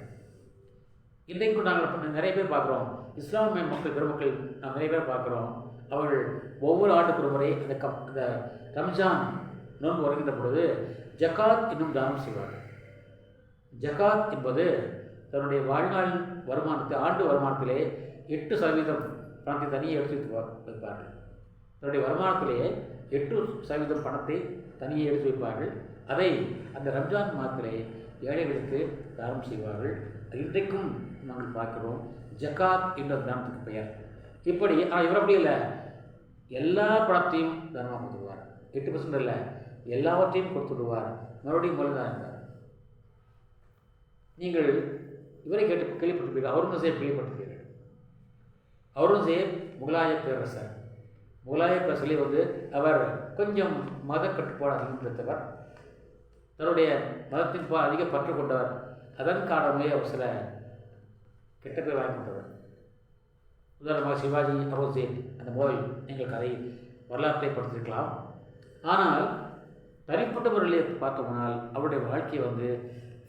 இன்றைக்கு நாங்கள் நிறைய பேர் பார்க்குறோம். இஸ்லாமிய மக்கள் பெருமக்கள் நாம் நிறைய பேர் பார்க்குறோம். அவர்கள் ஒவ்வொரு ஆண்டுக்கு ஒரு முறை அந்த ரம்ஜான் நோன்பு வருகின்ற பொழுது ஜகாத் என்னும் தானம் செய்வார்கள். ஜகாத் என்பது தன்னுடைய வாழ்நாளின் வருமானத்தை, ஆண்டு வருமானத்திலே 8% பணத்தை தனியே எடுத்து வைப்பார்கள். தன்னுடைய வருமானத்திலே 8% பணத்தை தனியே எடுத்து வைப்பார்கள். அதை அந்த ரம்ஜான் மாதத்திலே ஏழைகளுக்கு தானம் செய்வார்கள். இன்றைக்கும் நாங்கள் பார்க்கிறோம். ஜகாத் என்ற தானத்துக்கு பெயர். இப்படி இவர் அப்படி இல்லை, எல்லா பணத்தையும் தானமாக கொடுத்துடுவார். 8% இல்லை, எல்லாவற்றையும் கொடுத்துடுவார். மறுபடியும் மூலதான் இருந்தார். நீங்கள் இவரை கேள்விப்பட்டிருப்பீர்கள். அவுரங்கசீப் கேள்விப்பட்டிருப்பீர்கள். அவுரங்கசீப் முகலாய பேரரசர். முகலாய பேரரசிலே அவர் கொஞ்சம் மத கட்டுப்பாடு அதிகம் பிடித்தவர். தன்னுடைய மதத்தின் அதிக பற்று கொண்டவர். அதன் காரணமே அவர் சில கெட்ட பேர் வாங்கி கொண்டவர். உதாரணமாக சிவாஜி, அவுரங்கசீப் அந்த மோதல் நீங்கள் கதை வரலாற்றை படித்திருக்கலாம். ஆனால் தனிப்பட்ட முறையிலே பார்த்தோம்னால் அவருடைய வாழ்க்கையை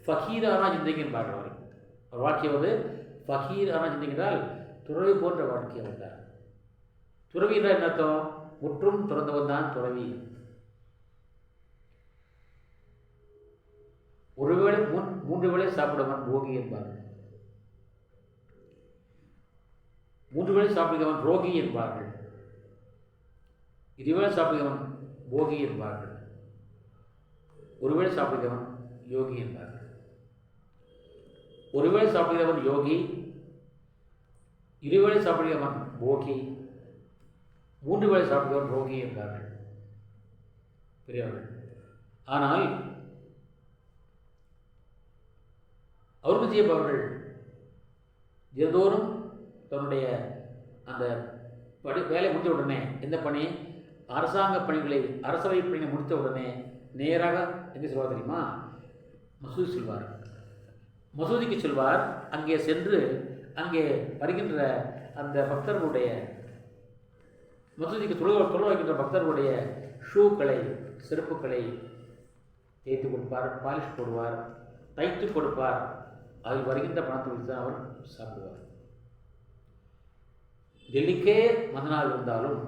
ஃபகீரானா ஜிந்தகி என்பார்கள். அவர் வாழ்க்கையை ஃபகீரானா ஜிந்தகினால் துறவி போன்ற வாழ்க்கையை வந்தார். துறவி என்றால் என்ன அர்த்தம்? முற்றும் துறந்தவன் தான் துறவி. ஒருவேளை 3 வேளை சாப்பிடுவன் போகி என்பார்கள். 3 வேளை சாப்பிடுகிறவன் ரோகி என்பார்கள். 2 வேளை சாப்பிடுகிறவன் போகி என்பார்கள். 1 வேளை சாப்பிடுகிறவன் யோகி என்பார்கள். 1 வேளை சாப்பிடுகிறவன் யோகி, 2 வேளை சாப்பிடுகிறவன் போகி, 3 வேளை சாப்பிடுகிறவன் ரோகி என்பார்கள் பெரியவர்கள். ஆனால் அவுரங்கசீப் அவர்கள் தினந்தோறும் தன்னுடைய அந்த வேலை முடித்த உடனே, எந்த பணி, அரசாங்க பணிகளை, அரசவை பணிகளை முடித்த உடனே நேராக எங்கே செல்வார் தெரியுமா? மசூதி செல்வார். மசூதிக்கு செல்வார். அங்கே சென்று அங்கே வருகின்ற அந்த பக்தர்களுடைய, மசூதிக்கு தொழ வைக்கின்ற பக்தர்களுடைய ஷூக்களை, செருப்புக்களை தேய்த்து கொடுப்பார், பாலிஷ் போடுவார், தைத்து கொடுப்பார். அதில் வருகின்ற பணத்தை வச்சு தான் அவர் சாப்பிடுவார். டெல்லிக்கே மதனாக இருந்தாலும்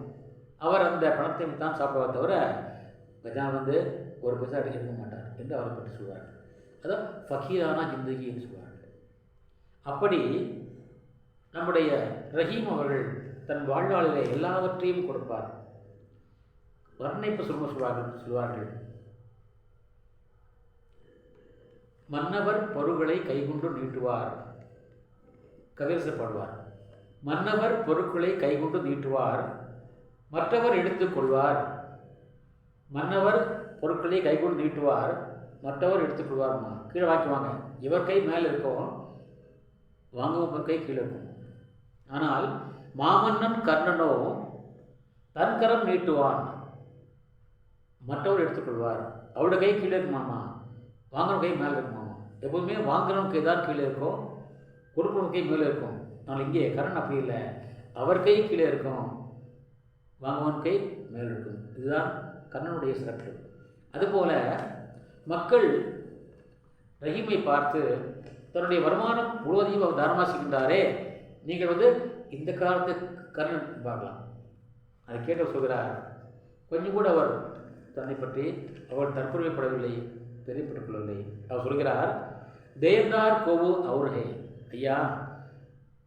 அவர் அந்த பணத்தை தான் சாப்பிடுவார் தவிர கஜானா ஒரு பைசா எடுக்க மாட்டார் என்று அவரை பற்றி சொல்வார். அதான் ஃபகீரானா ஜிந்தகி என்று சொல்வார்கள். அப்படி நம்முடைய ரஹீம் அவர்கள் தன் வாழ்நாளிலே எல்லாவற்றையும் கொடுப்பார். வர்ணிப்பு சொல்வார்கள். மன்னவர் பொருள்களை கைகொண்டு நீட்டுவார். கவிரசப்படுவார். மன்னவர் பொருட்களை கைகொண்டு நீட்டுவார், மற்றவர் எடுத்துக்கொள்வார். மன்னவர் பொருட்களை கைகொண்டு நீட்டுவார், மற்றவர் எடுத்துக்கொள்வார்மா. கீழே வாங்கிக்குவாங்க. இவர் கை மேலே இருக்கும், வாங்குவோர் கை கீழே இருக்கும். ஆனால் மாமன்னன் கர்ணனோ தன் கரம் நீட்டுவான், மற்றவர் எடுத்துக்கொள்வார். அவருடைய கை கீழே இருக்குமாமா, வாங்குற கை மேலே இருக்குமாமா. எப்போதுமே வாங்குறவன் கை தான் கீழே இருக்கும், கொடுக்குறவன் கை மேலே இருக்கும். ஆனால் இங்கே கர்ணன் அப்படி இல்லை, அவர் கை கீழே இருக்கும், வாங்குவன் கை மேலே இருக்கும். இதுதான் கர்ணனுடைய சிறப்பு. அதுபோல மக்கள் ரஹீமை பார்த்து தன்னுடைய வருமானம் முழுவதையும் அவர் தானமாக செய்கின்றாரே, நீங்கள் இந்த காலத்து கர்ணன் பார்க்கலாம். அதை கேட்டு சொல்கிறார், கொஞ்சம் கூட அவர் தன்னை பற்றி அவர் தற்புரிமைப்படவில்லை, பெரியப்பட்டுக் கொள்ளவில்லை. அவர் சொல்கிறார், தேர்ந்தார் கோவு அவர்களே, ஐயா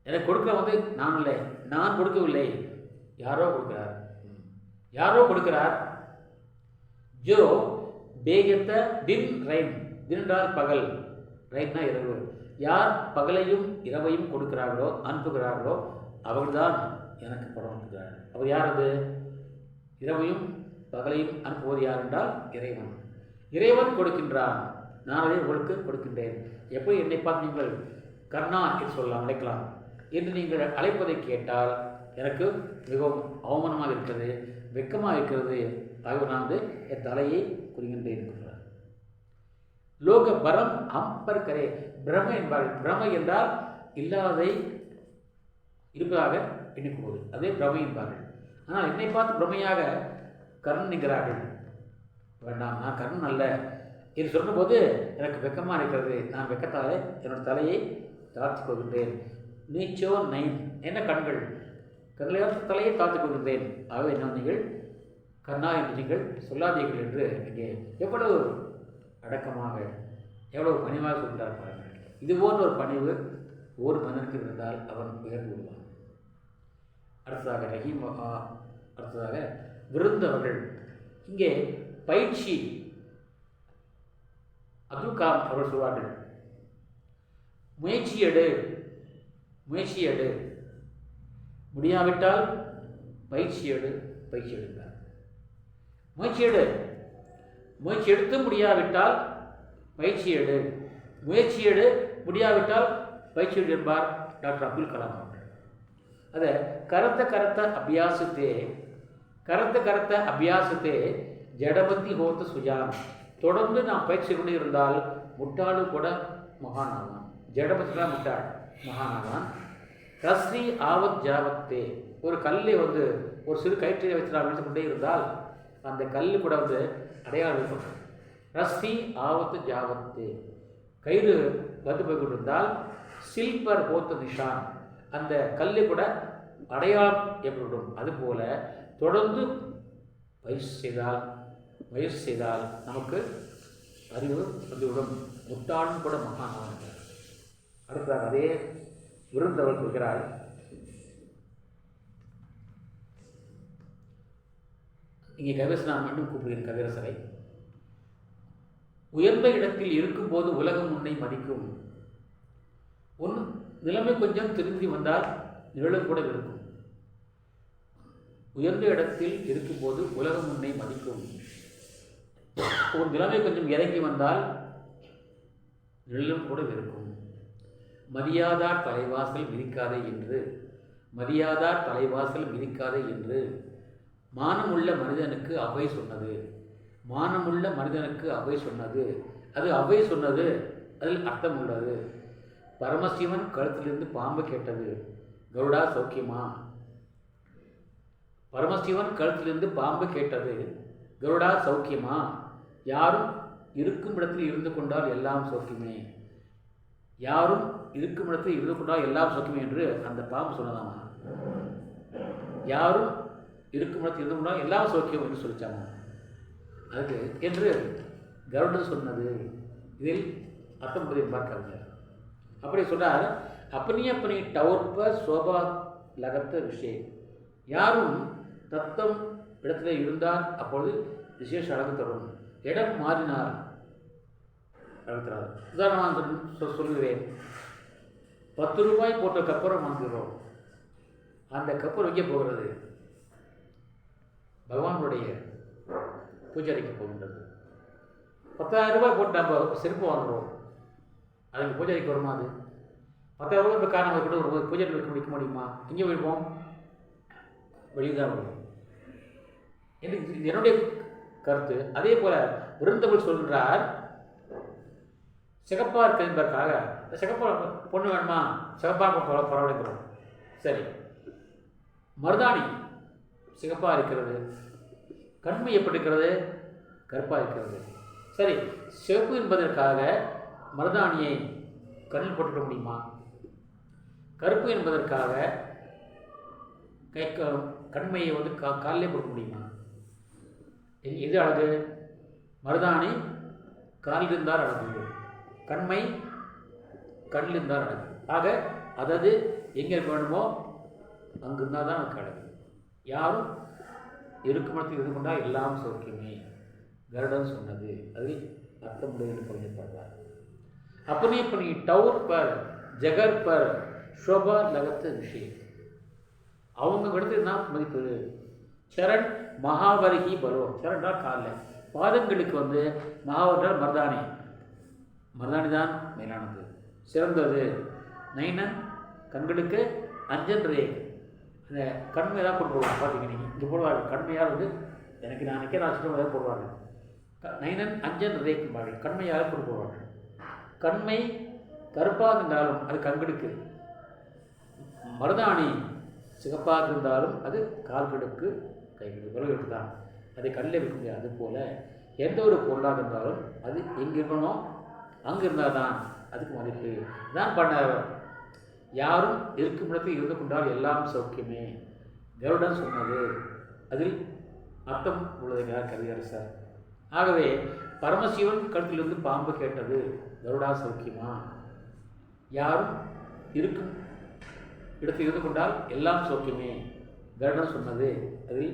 எனக்கு கொடுக்குற நான் இல்லை, நான் கொடுக்கவில்லை, யாரோ கொடுக்கிறார், யாரோ கொடுக்கிறார். ஜோ பேகத்த தின் ரைன், தின்றார் பகல், ரைன்னா இரவு. யார் பகலையும் இரவையும் கொடுக்கிறார்களோ அனுப்புகிறார்களோ அவர்தான் எனக்கு படம் அனுப்புகிறார். அவர் யார்? அது இரவையும் பகலையும் அனுப்புவது யார் என்றால் இறைவன். இறைவன் கொடுக்கின்றான், நான் அதை உங்களுக்கு கொடுக்கின்றேன். எப்படி என்னை பார்த்து நீங்கள் கர்ணா என்று சொல்லலாம், அழைக்கலாம் என்று நீங்கள் அழைப்பதை கேட்டால் எனக்கு மிகவும் அவமானமாக இருக்கிறது, வெட்கமாக இருக்கிறது. ஆகவே நான் என் தலையை குறிகின்றேன் என்கிறார். லோக பரம் அம்பர்கரே, பிரம என்பார்கள். பிரம என்றால் இல்லாததை இருப்பதாக எண்ணிக்கொள்வது, அதே பிரமை என்பார்கள். ஆனால் என்னை பார்த்து பிரமையாக கர்ணன் என்கிறார்கள். வேண்டாம், நான் கர்ணன் அல்ல என்று சொன்னபோது எனக்கு வெக்கமாக இருக்கிறது. நான் வெக்கத்தாலே என்னோட தலையை தாழ்த்தி கொள்கின்றேன். நீச்சோ நைன், என்ன கண்கள், கண்களையால் தலையை தாழ்த்தி கொள்கின்றேன். ஆகவே என்ன நீங்கள் கர்ணா என்று நீங்கள் சொல்லாதீர்கள் என்று இங்கே எவ்வளவு அடக்கமாக எவ்வளவு பணிவாக சொல்கிறார் பாருங்கள். இது போன்ற ஒரு பணிவு ஒரு மனிதனுக்கு இருந்தால் அவன் உயர்ந்து விடுவான். அடுத்ததாக ரஹீம், அடுத்ததாக விருந்தவர்கள். இங்கே பயிற்சி அப்துல் கலாம் அவர்கள் சொல்வார்கள், முயற்சி எடு, முயற்சி எடு, முடியாவிட்டால் பயிற்சி எடு, பயிற்சி எடுத்தார். முயற்சி எடு, முயற்சி எடுத்து முடியாவிட்டால் பயிற்சி எடு, முயற்சி எடு, முடியாவிட்டால் பயிற்சி எடு என்பார் டாக்டர் அப்துல் கலாம் அவர்கள். அதை கரத்த அபியாசத்தே, கரத்த அபியாசத்தே ஜடபத்தி ஹோத்த சுஜான். தொடர்ந்து நாம் பயிற்சி கொண்டு இருந்தால் முட்டாளு கூட மகானாவான். ஜடபத்தி தான் முட்டாள், மகானாவான். ரஸ்ரி ஆவத் ஜாவத்தே, ஒரு கல்லை ஒரு சிறு கயிற்றை வச்சு நாம் விழித்து கொண்டே இருந்தால் அந்த கல் கூட அடையாளம் இருக்கும். ரஸ்தி ஆவத்து ஜாவத்து, கயிறு வந்து போய் கொண்டிருந்தால் சில்பர் ஹோத்த நிஷான், அந்த கல்லை கூட அடையாளம் ஏற்படும். அதுபோல தொடர்ந்து பயிற்சி செய்தால் நமக்கு அறிவு வந்துவிடும். முட்டாளும் கூட மகானாக. அடுத்ததாக அதே விருந்தவர் சொல்கிறார், இங்கே கவிரச நான் மீண்டும் கூப்பிடுகிறேன். கவிரசரை, உயர்ந்த இடத்தில் இருக்கும்போது உலகம் உன்னை மதிக்கும். உன் நிலைமை கொஞ்சம் திரும்பி வந்தால் நிழலும் கூட இருக்கும். உயர்ந்த இடத்தில் இருக்கும்போது உலகம் உன்னை மதிக்கும். உன் நிலைமை கொஞ்சம் இறங்கி வந்தால் நிழலும் கூட இருக்கும். மதியாதார் தலைவாசல் மிதிக்காதே என்று, மதியாதார் தலைவாசல் மிதிக்காதே என்று மானமுள்ள மனிதனுக்கு அவை சொன்னது. மானமுள்ள மனிதனுக்கு அவை சொன்னது, அது அவை சொன்னது, அதில் அர்த்தம் உள்ளது. பரமசிவன் கழுத்திலிருந்து பாம்பு கேட்டது, கருடா சௌக்கியமா. பரமசிவன் கழுத்திலிருந்து பாம்பு கேட்டது, கருடா சௌக்கியமா. யாரும் இருக்கும் இடத்தில் இருந்து கொண்டால் எல்லாம் சௌக்கியமே, யாரும் இருக்கும் இடத்தில் இருந்து கொண்டால் எல்லாம் சௌக்கியமே என்று அந்த பாம்பு சொன்னதாமா. யாரும் இருக்கும் இடத்தில் இருந்து கொண்டால் எல்லாம் சௌக்கியம் என்று சொல்லிச்சாமா. அதுக்கு என்று கருடன் சொன்னது. இதில் அர்த்தம் பார்க்க அப்படி சொன்னார். அப்பனி அப்பனி டவுர்ப சோபா லகத்த விஷயம். யாரும் தத்தம் இடத்துல இருந்தால் அப்பொழுது விசேஷ அழகு தரும். இடம் மாறினார் அழகு தராது. உதாரணமாக சொல்கிறேன். 10 ரூபாய் போட்ட கப்பரம் வாங்குகிறோம். அந்த கப்பரம் எங்கே போகிறது? பகவானுடைய பூஜை அறைக்கு போகின்றது. 10,000 ரூபாய் போட்டு நம்ம செருப்பு வாங்குகிறோம், அதுக்கு பூஜை அறைக்கு வருமா? அது 10,000 ரூபாய் காரணம் கூட ஒரு பூஜை வைக்க முடிக்க முடியுமா? எங்கே போயிருப்போம்? வெளிதான் வரும் என்று இது என்னுடைய கருத்து. அதே போல விருந்தமிழ் சொல்கிறார், சிகப்பா இருக்கு என்பதற்காக சிகப்பா பொண்ணு வேணுமா, சிகப்பாக பரவாயில்லைங்கிறோம். சரி, மருதாணி சிகப்பாக இருக்கிறது, கண்மை எப்படி இருக்கிறது, கருப்பாக இருக்கிறது. சரி, சிவப்பு என்பதற்காக மருதாணியை கண்ணில் போட்டுக்க முடியுமா? கருப்பு என்பதற்காக கண்மையை வந்து காலிலே போட முடியுமா? எது அழகு? மருதாணி காலில் இருந்தால் அழகு, கண்மை கண்ணில் இருந்தால் அழகு. ஆக அதாவது எங்கே வேணுமோ அங்கே இருந்தால் தான் எனக்கு அழகு. யாரும் இருக்கும் இடத்தில் இது கொண்டால் எல்லாம் சௌக்கியமே கருடன் சொன்னது. அதில் அர்த்தமுடைய என்று புரிஞ்சப்படுறார். अपने अपनी टौर पर जगर पर शोभा लगत விஷயம். அவங்க இடத்துல என்ன மதிப்பு? சரண் மகாவரிகி பலோ. சரண்டா காலில், பாதங்களுக்கு வந்து மகாவரால் மருதாணி, மருதாணி தான் மேலானது, சிறந்தது. நைனன் கண்களுக்கு அஞ்சன் ரே, அந்த கண்மையாக தான் கொண்டு போடுவாங்க. பார்த்தீங்க நீங்கள் இங்கே போடுவாங்க கண்மையால் வந்து எனக்கு நான் நிற்க நான் சின்ன போடுவாங்க. நைனன் அஞ்சன் ரேக்கும்பாங்க, கண்மையாக கொண்டு போடுவாங்க. கண்மை கருப்பாக இருந்தாலும் அது கண்களுக்கு, மருதாணி சிகப்பாக இருந்தாலும் அது கால்களுக்கு கைகளுக்கு விரல்களுக்கு தான், அதை கல்லில் வைக்க முடியாது. அதுபோல் எந்த ஒரு பொருளாக இருந்தாலும் அது எங்கே இருக்கணும் அங்கே இருந்தால் தான் அதுக்கு மதிப்பு. தான் பண்ணார், யாரும் இருக்கும் இடத்தில் இருந்து கொண்டால் எல்லாம் சௌக்கியமே கருடன் சொன்னது. அதில் அர்த்தம் உள்ளதுங்கிறார் கவியரசர். ஆகவே பரமசிவன் கழுத்திலிருந்து பாம்பு கேட்டது கருடா சௌக்கியமா? யாரும் இருக்கும் இடத்தில் இருந்து கொண்டால் எல்லாம் சௌக்கியமே கருடன் சொன்னது. அதில்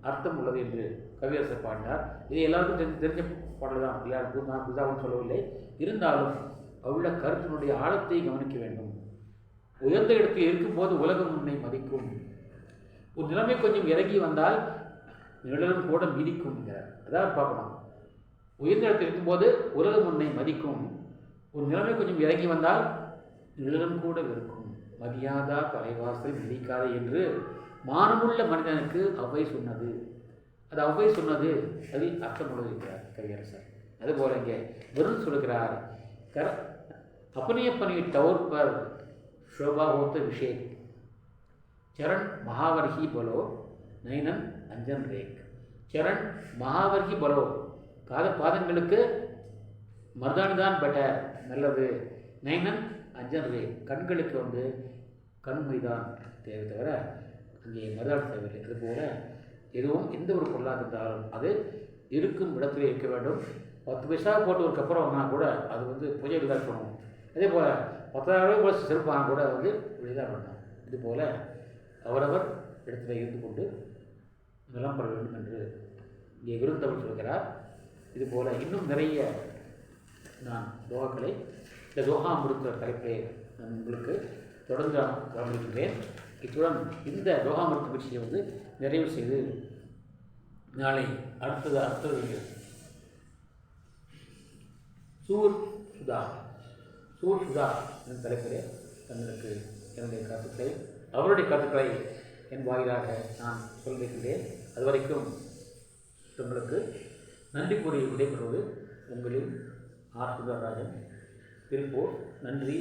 அர்த்தம் உள்ளது என்று கவியரசர் பாடினார். இது எல்லாருக்கும் தெரிஞ்ச பாடல் தான், எல்லாருக்கும் நான் புதாவும் சொல்லவில்லை. இருந்தாலும் அவ்வுள்ள கருத்தினுடைய ஆழத்தை கவனிக்க வேண்டும். உயர்ந்த இடத்தில் இருக்கும்போது உலகம் உன்னை மதிக்கும், ஒரு நிலைமை கொஞ்சம் இறங்கி வந்தால் நிழலும் கூட மிதிக்கும். அதாவது பார்க்கணும், உயர்ந்த இடத்தில் இருக்கும்போது உலகம் உன்னை மதிக்கும், ஒரு நிலைமை கொஞ்சம் இறங்கி வந்தால் நிழலும் கூட இருக்கும். மதியாதா தலைவாசல் மிதிக்காதே என்று மானமுள்ள மனிதனுக்கு அவ்வை சொன்னது. அது அவ்வை சொன்னது, அதில் அர்த்தம் இருக்கிறார் கவியரசர். அதுபோல இங்கே வெறும் சொல்கிறார், अपने अपने टौर पर शोभा होते विषय चरण महावर ही बोलो नैनन अंजन रेख. चरण महावर ही बोलो, பாதங்களுக்கு மருதாணி தான் பெட்டர், நல்லது. நைனன் அஞ்சன் ரே, கண்களுக்கு வந்து கண்மை தான் தேவை தவிர அங்கே மருதாணி தேவையில்லை. அதுபோல் எதுவும் எந்த ஒரு பொருளாக இருந்தாலும் அது இருக்கும் இடத்துல இருக்க வேண்டும். 10 பைசா போட்டு ஒரு கப்பரம் வாங்கினா கூட அது வந்து பூஜைக்கு தான் இருக்கணும். அதே போல் 10,000 ரூபாய் கூட செருப்பு வாங்க கூட வந்து வெளிதான் பண்ணணும். இதுபோல் அவரவர் இடத்துல இருந்து கொண்டு நலம் பெற வேண்டும் என்று இங்கே விருந்தவர் சொல்கிறார். இதுபோல் இன்னும் நிறைய நான் துவாக்களை இந்த துவாமிருத்த தலைப்பிலே நான் உங்களுக்கு தொடர்ந்து கவனிக்கின்றேன். இத்துடன் இந்த துவாமிருத்த விஷயை வந்து நிறைவு செய்து நாளை அடுத்தது சூர் சுதா என்ற தலைப்பிலே தங்களுக்கு என்னுடைய கருத்துக்களை, அவருடைய கருத்துக்களை என் வாயிலாக நான் சொல்லியிருக்கின்றேன். அதுவரைக்கும் உங்களுக்கு நன்றி கூறி விடைபெறுவது உங்களின் ஆர். சுந்தரராஜன், திருப்பூர். நன்றி.